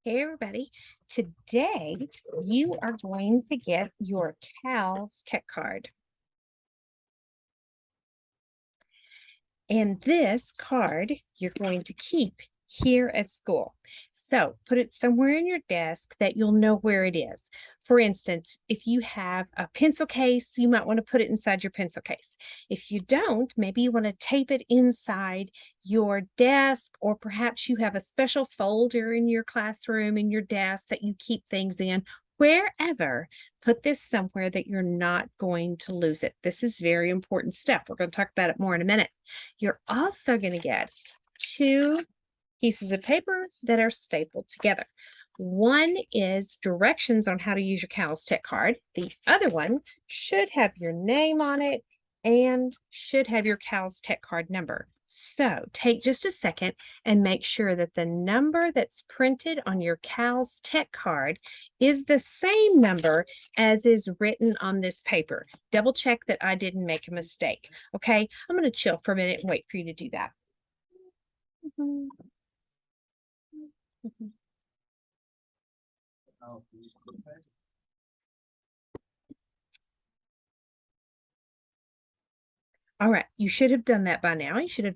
Hey everybody, today you are going to get your CALS tech card. And this card you're going to keep here at school. So put it somewhere in your desk that you'll know where it is. For instance, if you have a pencil case, you might want to put it inside your pencil case. If you don't, maybe you want to tape it inside your desk, or perhaps you have a special folder in your classroom in your desk that you keep things in. Wherever, put this somewhere that you're not going to lose it. This is very important stuff. We're going to talk about it more in a minute. You're also going to get two pieces of paper that are stapled together. One is directions on how to use your CALS Tech card. The other one should have your name on it and should have your CALS Tech card number. So take just a second and make sure that the number that's printed on your CALS Tech card is the same number as is written on this paper. Double check that I didn't make a mistake. Okay, I'm going to chill for a minute and wait for you to do that. All right, you should have done that by now. You should have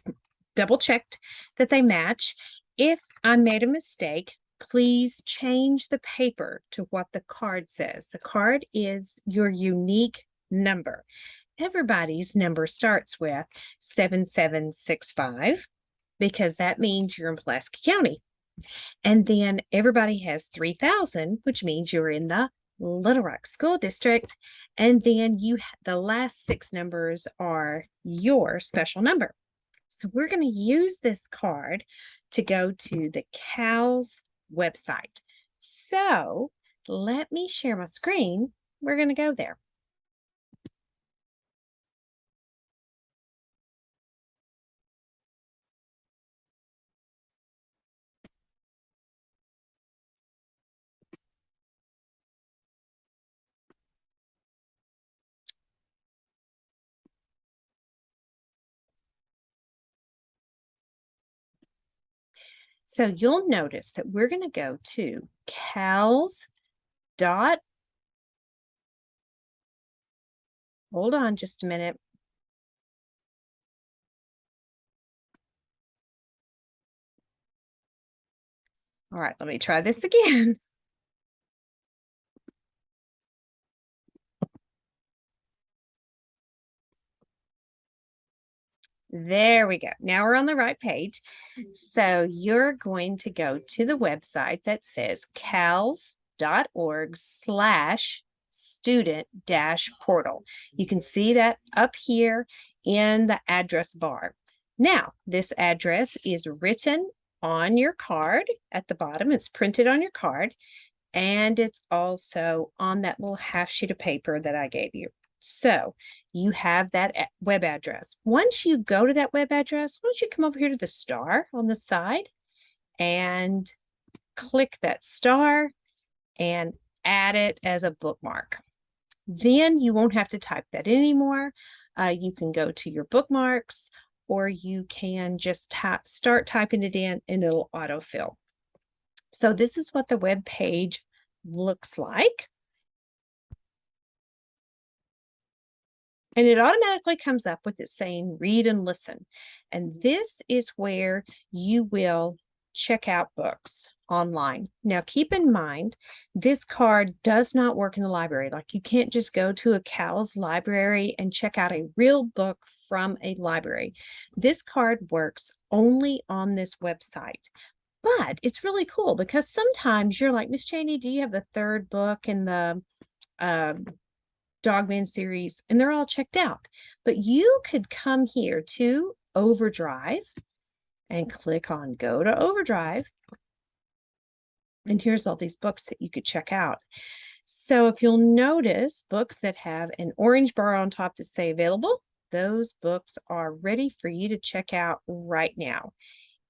double checked that they match. If I made a mistake, please change the paper to what the card says. The card is your unique number. Everybody's number starts with 7765 because that means you're in Pulaski County. And then everybody has 3000, which means you're in the Little Rock School District. And then the last six numbers are your special number. So we're going to use this card to go to the CALS website. So let me share my screen. We're going to go there. So you'll notice that we're going to go to CALS dot. Hold on just a minute. All right, let me try this again. There we go. Now we're on the right page. So you're going to go to the website that says cals.org/student-portal. You can see that up here in the address bar. Now, this address is written on your card at the bottom. It's printed on your card, and it's also on that little half sheet of paper that I gave you. So you have that web address. Once you go to that web address, why don't you come over here to the star on the side and click that star and add it as a bookmark. Then you won't have to type that in anymore. You can go to your bookmarks, or you can just start typing it in and it'll autofill. So this is what the web page looks like. And it automatically comes up with it saying read and listen. And this is where you will check out books online. Now, keep in mind, this card does not work in the library. Like, you can't just go to a CALS library and check out a real book from a library. This card works only on this website. But it's really cool because sometimes you're like, Miss Cheney, do you have the third book in the Dogman series? And they're all checked out. But you could come here to Overdrive and click on Go to Overdrive. And here's all these books that you could check out. So if you'll notice, books that have an orange bar on top that say available, those books are ready for you to check out right now.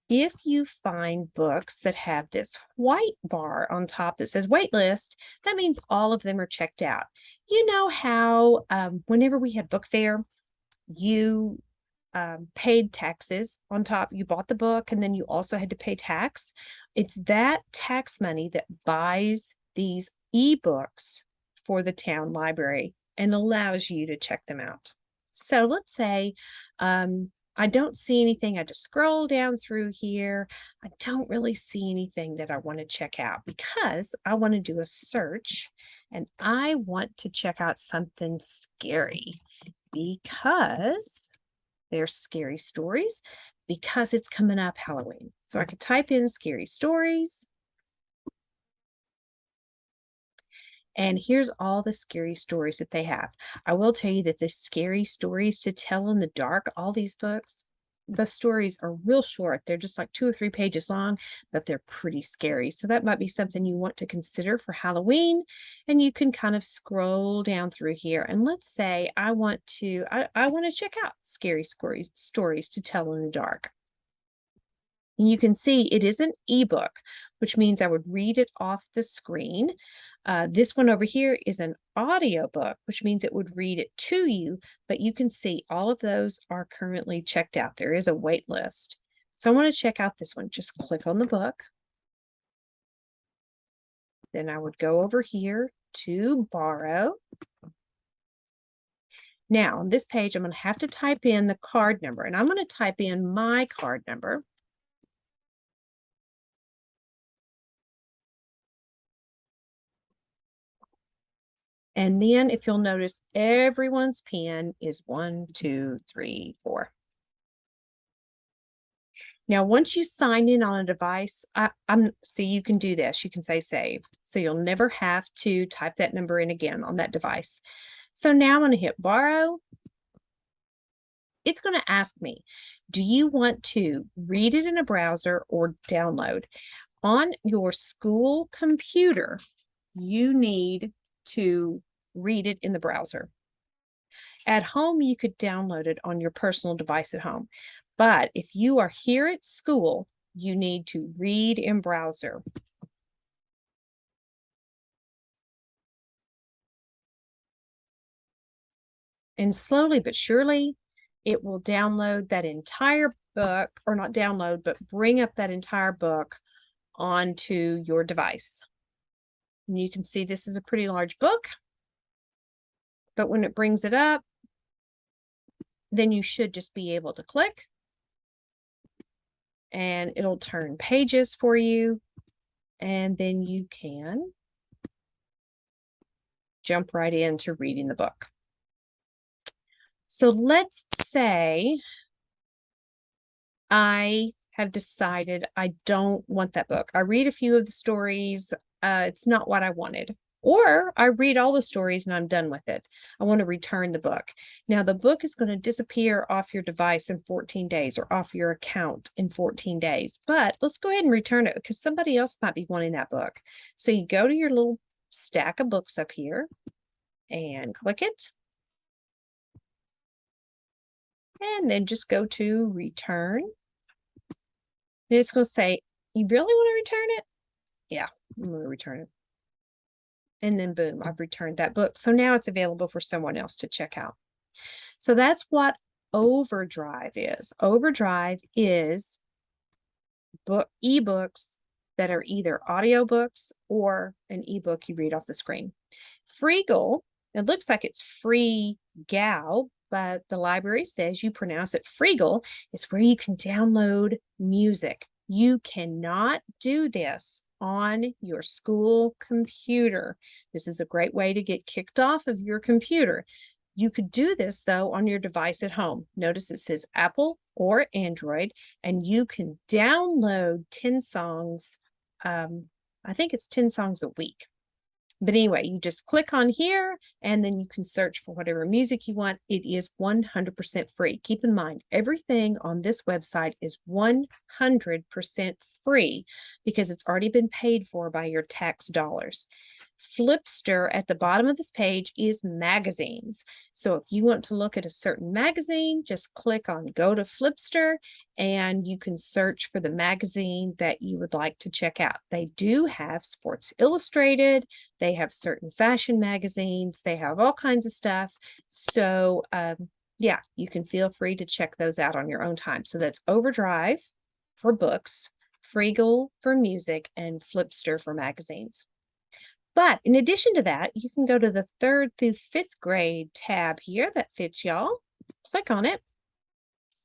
If you find books that have this white bar on top that says waitlist, that means all of them are checked out. You know how whenever we had book fair, you paid taxes on top. You bought the book and then you also had to pay tax. It's that tax money that buys these ebooks for the town library and allows you to check them out. So let's say I don't see anything. I just scroll down through here. I don't really see anything that I want to check out because I want to do a search and I want to check out something scary because there's scary stories because it's coming up Halloween. So I could type in scary stories. And here's all the scary stories that they have. I will tell you that the scary stories to tell in the dark, all these books, the stories are real short. They're just like 2 or 3 pages long, but they're pretty scary. So that might be something you want to consider for Halloween. And you can kind of scroll down through here. And let's say I want to check out scary stories to tell in the dark. And you can see it is an ebook, which means I would read it off the screen. This one over here is an audiobook, which means it would read it to you, but you can see all of those are currently checked out. There is a wait list. So I want to check out this one. Just click on the book. Then I would go over here to borrow. Now on this page, I'm going to have to type in the card number, and I'm going to type in my card number. And then if you'll notice, everyone's pin is 1, 2, 3, 4. Now, once you sign in on a device, so you can do this. You can say save. So you'll never have to type that number in again on that device. So now I'm going to hit borrow. It's going to ask me, do you want to read it in a browser or download? On your school computer, you need to read it in the browser. At home, you could download it on your personal device at home. But if you are here at school, you need to read in browser. And slowly but surely, it will download that entire book, or not download, but bring up that entire book onto your device. And you can see this is a pretty large book. But when it brings it up, then you should just be able to click and it'll turn pages for you. And then you can jump right into reading the book. So let's say I have decided I don't want that book. I read a few of the stories. It's not what I wanted. Or I read all the stories and I'm done with it. I want to return the book. Now, the book is going to disappear off your device in 14 days or off your account in 14 days. But let's go ahead and return it because somebody else might be wanting that book. So you go to your little stack of books up here and click it. And then just go to return. And it's going to say, you really want to return it? Yeah, I'm going to return it. And then boom, I've returned that book. So now it's available for someone else to check out. So that's what Overdrive is. Overdrive is ebooks that are either audiobooks or an ebook you read off the screen. Freegal, it looks like it's free gal, but the library says you pronounce it Freegal, is where you can download music. You cannot do this on your school computer. This is a great way to get kicked off of your computer. You could do this, though, on your device at home. Notice it says Apple or Android, and you can download 10 songs. I think it's 10 songs a week. But anyway, you just click on here and then you can search for whatever music you want. It is 100% free. Keep in mind, everything on this website is 100% free because it's already been paid for by your tax dollars. Flipster at the bottom of this page is magazines. So if you want to look at a certain magazine, just click on go to Flipster and you can search for the magazine that you would like to check out. They do have Sports Illustrated. They have certain fashion magazines. They have all kinds of stuff. So Yeah, you can feel free to check those out on your own time. So that's Overdrive for books, Freegal for music, and Flipster for magazines. But in addition to that, you can go to the 3rd through 5th grade tab here that fits y'all. Click on it,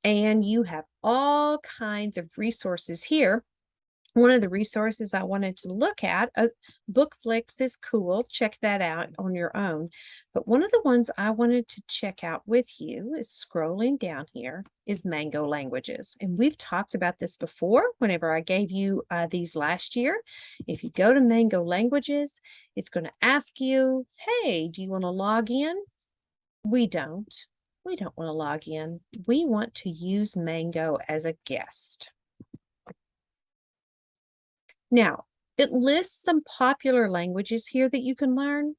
and you have all kinds of resources here. One of the resources I wanted to look at, Bookflix is cool. Check that out on your own. But one of the ones I wanted to check out with you is scrolling down here is Mango Languages. And we've talked about this before whenever I gave you these last year. If you go to Mango Languages, it's going to ask you, hey, do you want to log in? We don't. We don't want to log in. We want to use Mango as a guest. Now, it lists some popular languages here that you can learn,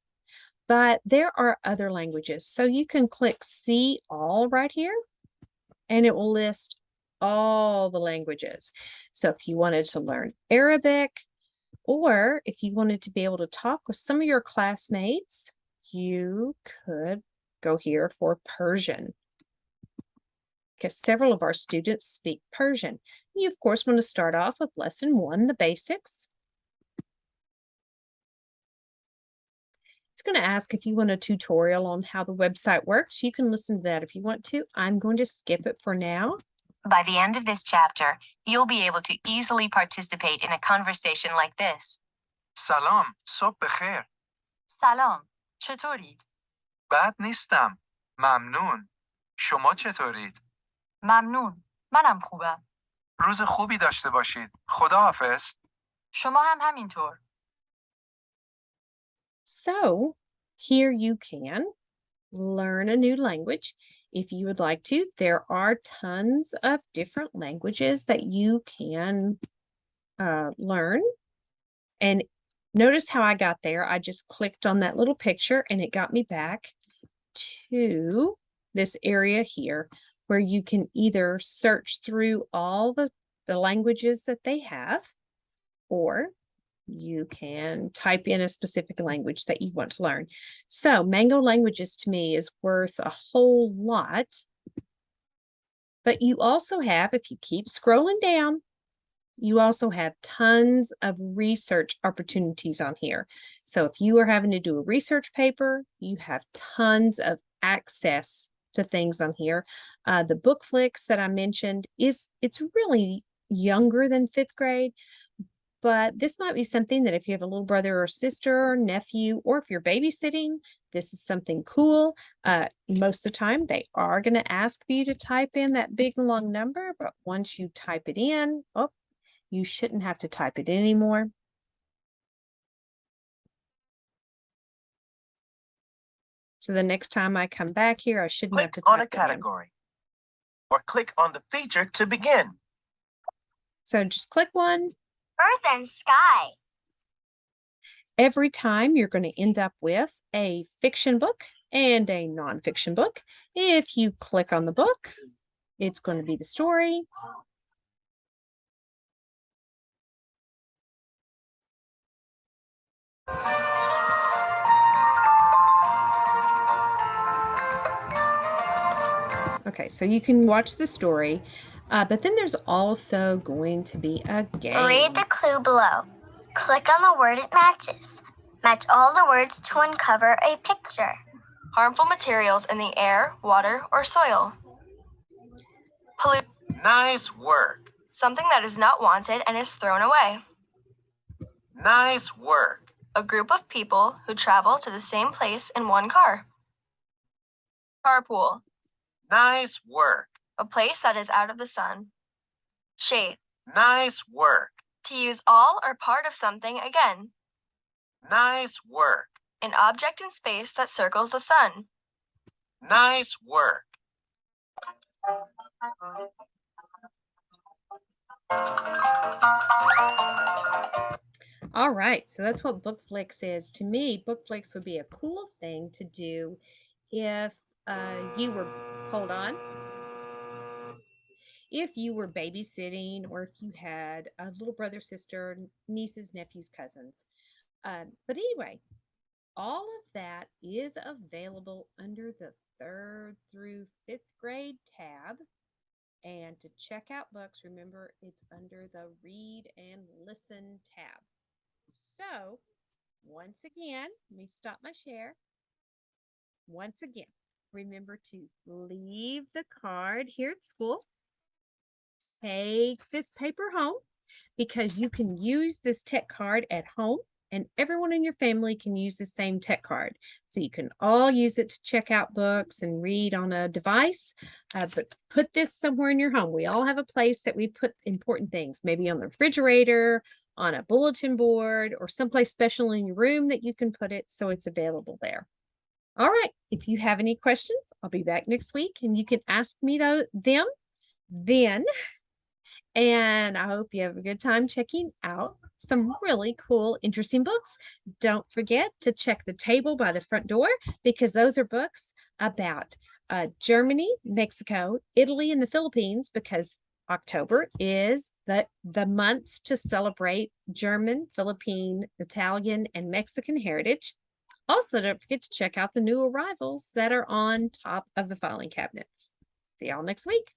but there are other languages. So you can click See All right here, and it will list all the languages. So if you wanted to learn Arabic, or if you wanted to be able to talk with some of your classmates, you could go here for Persian, because several of our students speak Persian. You, of course, want to start off with lesson 1, the basics. It's going to ask if you want a tutorial on how the website works. You can listen to that if you want to. I'm going to skip it for now. By the end of this chapter, you'll be able to easily participate in a conversation like this. سلام، صبح بخیر. سلام، چطورید؟ بد نیستم. ممنون. شما چطورید؟ ممنون، منم خوبم. روز خوبی داشته باشید. خداحافظ. شما هم همینطور. So here you can learn a new language. If you would like to, there are tons of different languages that you can learn. And notice how I got there. I just clicked on that little picture and it got me back to this area here where you can either search through all the languages that they have, or you can type in a specific language that you want to learn. So Mango Languages to me is worth a whole lot. But you also have, if you keep scrolling down, you also have tons of research opportunities on here. So if you are having to do a research paper, you have tons of access to things on here. The Bookflix that I mentioned it's really younger than 5th grade, but this might be something that if you have a little brother or sister or nephew, or if you're babysitting, this is something cool. Most of the time, they are going to ask for you to type in that big long number, but once you type it in, you shouldn't have to type it in anymore. So the next time I come back here, I shouldn't have to Click on type a it in. category or click on the feature to begin. So just click one. Earth and sky. Every time you're going to end up with a fiction book and a nonfiction book. If you click on the book, it's going to be the story. Okay, so you can watch the story, but then there's also going to be a game. Read the clue below. Click on the word it matches. Match all the words to uncover a picture. Harmful materials in the air, water, or soil. Nice work. Something that is not wanted and is thrown away. Nice work. A group of people who travel to the same place in one car. Carpool. Nice work. A place that is out of the sun. Shade. Nice work. To use all or part of something again. Nice work. An object in space that circles the sun. Nice work. All right, so that's what Bookflix is. To me, Bookflix would be a cool thing to do if you were, hold on, if you were babysitting, or if you had a little brother, sister, nieces, nephews, cousins. But anyway, all of that is available under the 3rd through 5th grade tab. And to check out books, remember it's under the Read and Listen tab. So, once again, let me stop my share. Once again, remember to leave the card here at school. Take this paper home because you can use this tech card at home and everyone in your family can use the same tech card. So you can all use it to check out books and read on a device, but put this somewhere in your home. We all have a place that we put important things, maybe on the refrigerator, on a bulletin board, or someplace special in your room that you can put it so it's available there. All right, if you have any questions, I'll be back next week and you can ask me them then. And I hope you have a good time checking out some really cool, interesting books. Don't forget to check the table by the front door because those are books about Germany, Mexico, Italy, and the Philippines because October is the months to celebrate German, Philippine, Italian, and Mexican heritage. Also, don't forget to check out the new arrivals that are on top of the filing cabinets. See y'all next week.